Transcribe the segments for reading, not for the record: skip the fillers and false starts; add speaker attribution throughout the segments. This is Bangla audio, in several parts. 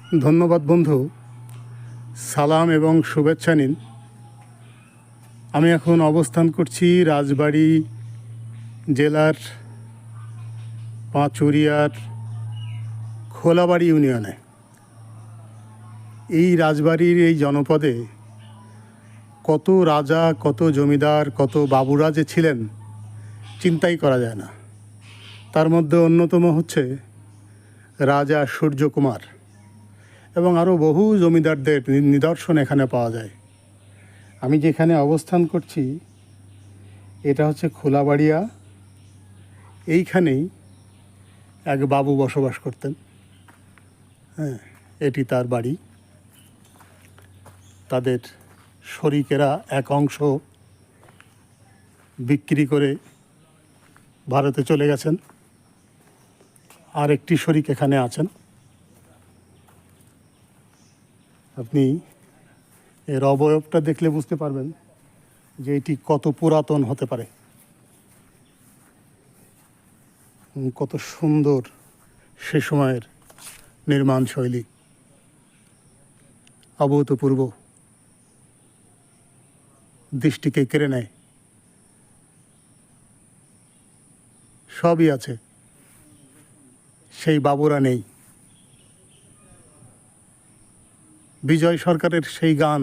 Speaker 1: ধন্যবাদ বন্ধু, সালাম এবং শুভেচ্ছা নিন। আমি এখন অবস্থান করছি রাজবাড়ী জেলার পাঁচুরিয়ার খোলাবাড়ি ইউনিয়নে। এই রাজবাড়ির এই জনপদে কত রাজা, কত জমিদার, কত বাবুরা যে ছিলেন চিন্তাই করা যায় না। তার মধ্যে অন্যতম হচ্ছে রাজা সূর্যকুমার এবং আরও বহু জমিদারদের নিদর্শন এখানে পাওয়া যায়। আমি যেখানে অবস্থান করছি এটা হচ্ছে খোলাবাড়িয়া। এইখানেই এক বাবু বসবাস করতেন। এটি তার বাড়ি। তাদের শরিকেরা এক অংশ বিক্রি করে ভারতে চলে গেছেন, আর একটি শরিক এখানে আছেন। আপনি এর অবয়বটা দেখলে বুঝতে পারবেন যে এটি কত পুরাতন হতে পারে, কত সুন্দর সে সময়ের নির্মাণ শৈলী, অভূতপূর্ব, দৃষ্টিকে কেড়ে নেয়। সবই আছে, সেই বাবুরা নেই। বিজয় সরকারের সেই গান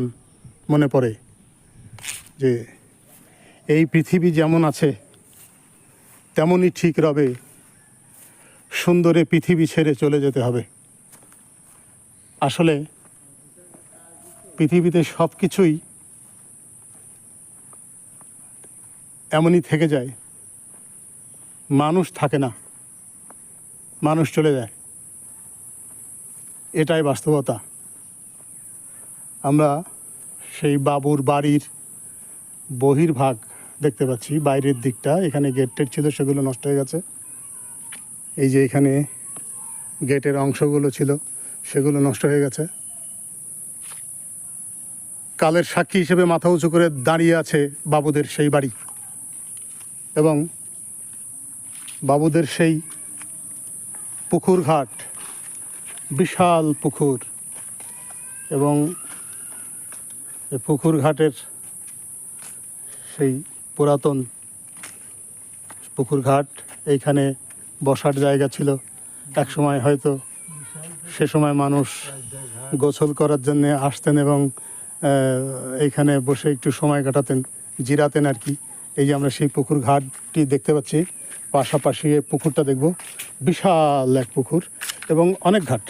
Speaker 1: মনে পড়ে যে এই পৃথিবী যেমন আছে তেমনই ঠিক রবে, সুন্দরে পৃথিবী ছেড়ে চলে যেতে হবে। আসলে পৃথিবীতে সব কিছুই এমনই থেকে যায়, মানুষ থাকে না, মানুষ চলে যায়। এটাই বাস্তবতা। আমরা সেই বাবুর বাড়ির বহির্ভাগ দেখতে পাচ্ছি, বাইরের দিকটা। এখানে গেট টেট ছিল, সেগুলো নষ্ট হয়ে গেছে। এই যে এখানে গেটের অংশগুলো ছিল, সেগুলো নষ্ট হয়ে গেছে। কালের সাক্ষী হিসেবে মাথা উঁচু করে দাঁড়িয়ে আছে বাবুদের সেই বাড়ি এবং বাবুদের সেই পুকুর ঘাট, বিশাল পুকুর। এবং এই পুকুর ঘাটের সেই পুরাতন পুকুর ঘাট, এইখানে বসার জায়গা ছিল এক সময়। হয়তো সে সময় মানুষ গোসল করার জন্য আসতেন এবং এইখানে বসে একটু সময় কাটাতেন, জিরাতেন আর কি। এই যে আমরা সেই পুকুর ঘাটটি দেখতে পাচ্ছি, পাশাপাশি এই পুকুরটা দেখব, বিশাল এক পুকুর এবং অনেক ঘাট।